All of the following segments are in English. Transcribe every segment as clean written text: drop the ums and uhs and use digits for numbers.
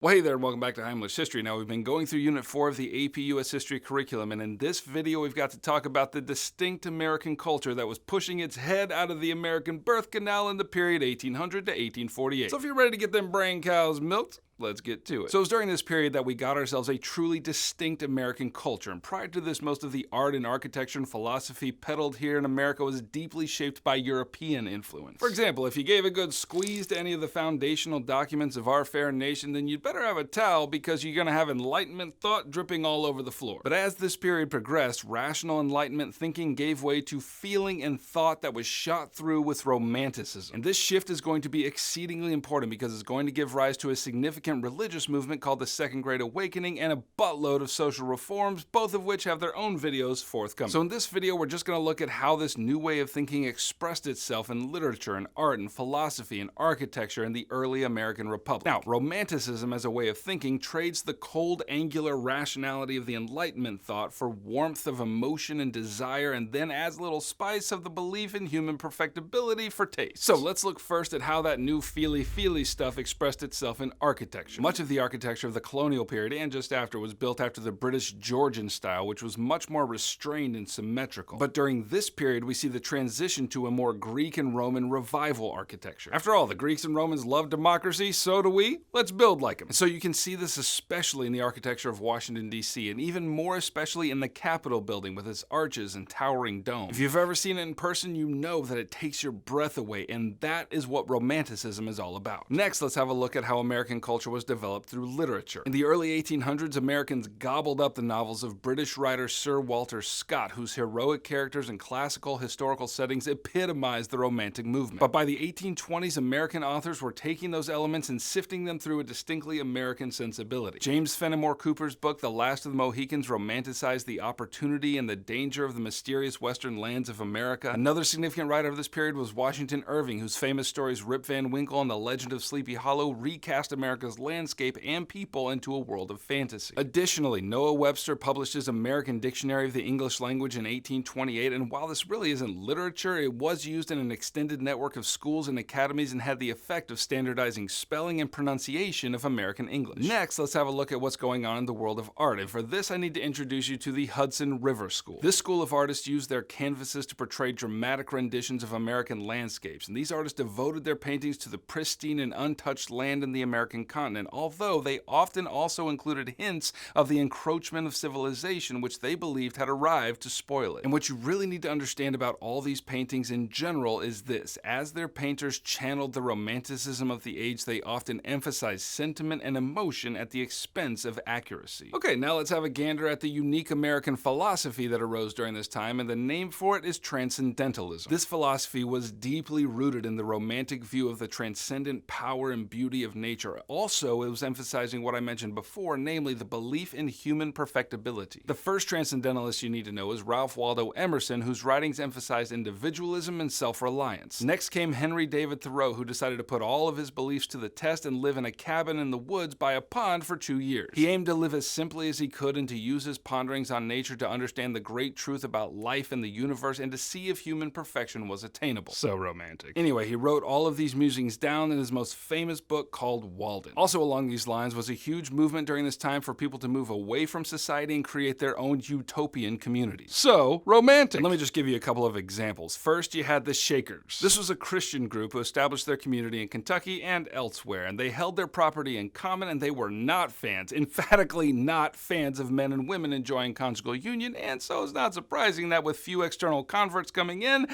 Well, hey there, and welcome back to Heimler's History. Now, we've been going through Unit 4 of the AP U.S. History curriculum, and in this video, we've got to talk about the distinct American culture that was pushing its head out of the American birth canal in the period 1800 to 1848. So if you're ready to get them brain cows milked, let's get to it. So it was during this period that we got ourselves a truly distinct American culture, and prior to this, most of the art and architecture and philosophy peddled here in America was deeply shaped by European influence. For example, if you gave a good squeeze to any of the foundational documents of our fair nation, then you'd better have a towel because you're gonna have Enlightenment thought dripping all over the floor. But as this period progressed, rational Enlightenment thinking gave way to feeling and thought that was shot through with Romanticism. And this shift is going to be exceedingly important because it's going to give rise to a significant religious movement called the Second Great Awakening and a buttload of social reforms, both of which have their own videos forthcoming. So in this video, we're just going to look at how this new way of thinking expressed itself in literature and art and philosophy and architecture in the early American Republic. Now, Romanticism as a way of thinking trades the cold, angular rationality of the Enlightenment thought for warmth of emotion and desire, and then adds a little spice of the belief in human perfectibility for taste. So let's look first at how that new feely stuff expressed itself in architecture. Much of the architecture of the colonial period and just after was built after the British Georgian style, which was much more restrained and symmetrical. But during this period, we see the transition to a more Greek and Roman revival architecture. After all, the Greeks and Romans loved democracy, so do we. Let's build like them. And so you can see this especially in the architecture of Washington, D.C., and even more especially in the Capitol building with its arches and towering dome. If you've ever seen it in person, you know that it takes your breath away, and that is what Romanticism is all about. Next, let's have a look at how American culture was developed through literature. In the early 1800s, Americans gobbled up the novels of British writer Sir Walter Scott, whose heroic characters and classical historical settings epitomized the Romantic movement. But by the 1820s, American authors were taking those elements and sifting them through a distinctly American sensibility. James Fennimore Cooper's book, The Last of the Mohicans, romanticized the opportunity and the danger of the mysterious western lands of America. Another significant writer of this period was Washington Irving, whose famous stories Rip Van Winkle and The Legend of Sleepy Hollow recast America's landscape and people into a world of fantasy. Additionally, Noah Webster published his American Dictionary of the English Language in 1828, and while this really isn't literature, it was used in an extended network of schools and academies and had the effect of standardizing spelling and pronunciation of American English. Next, let's have a look at what's going on in the world of art, and for this I need to introduce you to the Hudson River School. This school of artists used their canvases to portray dramatic renditions of American landscapes, and these artists devoted their paintings to the pristine and untouched land in the American continent, although they often also included hints of the encroachment of civilization which they believed had arrived to spoil it. And what you really need to understand about all these paintings in general is this: as their painters channeled the romanticism of the age, they often emphasized sentiment and emotion at the expense of accuracy. Okay, now let's have a gander at the unique American philosophy that arose during this time, and the name for it is Transcendentalism. This philosophy was deeply rooted in the romantic view of the transcendent power and beauty of nature. Also, it was emphasizing what I mentioned before, namely the belief in human perfectibility. The first transcendentalist you need to know is Ralph Waldo Emerson, whose writings emphasized individualism and self-reliance. Next came Henry David Thoreau, who decided to put all of his beliefs to the test and live in a cabin in the woods by a pond for 2 years. He aimed to live as simply as he could and to use his ponderings on nature to understand the great truth about life and the universe and to see if human perfection was attainable. So romantic. Anyway, he wrote all of these musings down in his most famous book called Walden. Also along these lines was a huge movement during this time for people to move away from society and create their own utopian communities. So, romantic! Let me just give you a couple of examples. First, you had the Shakers. This was a Christian group who established their community in Kentucky and elsewhere, and they held their property in common, and they were not fans, emphatically not fans of men and women enjoying conjugal union, and so it's not surprising that with few external converts coming in,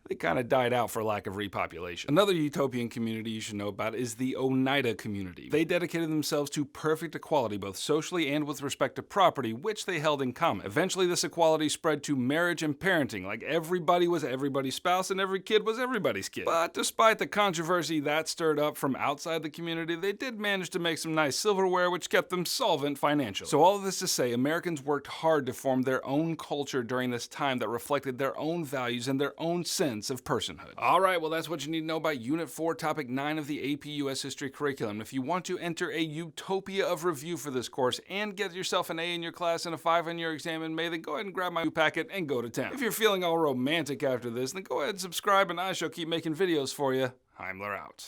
they kind of died out for lack of repopulation. Another utopian community you should know about is the Oneida community. They dedicated themselves to perfect equality, both socially and with respect to property, which they held in common. Eventually, this equality spread to marriage and parenting, like everybody was everybody's spouse and every kid was everybody's kid. But despite the controversy that stirred up from outside the community, they did manage to make some nice silverware, which kept them solvent financially. So all of this to say, Americans worked hard to form their own culture during this time that reflected their own values and their own sense of personhood. Alright, well that's what you need to know about Unit 4, Topic 9 of the AP U.S. History curriculum. If you want to enter a utopia of review for this course and get yourself an A in your class and a 5 on your exam in May, then go ahead and grab my packet and go to town. If you're feeling all romantic after this, then go ahead and subscribe and I shall keep making videos for you. Heimler out.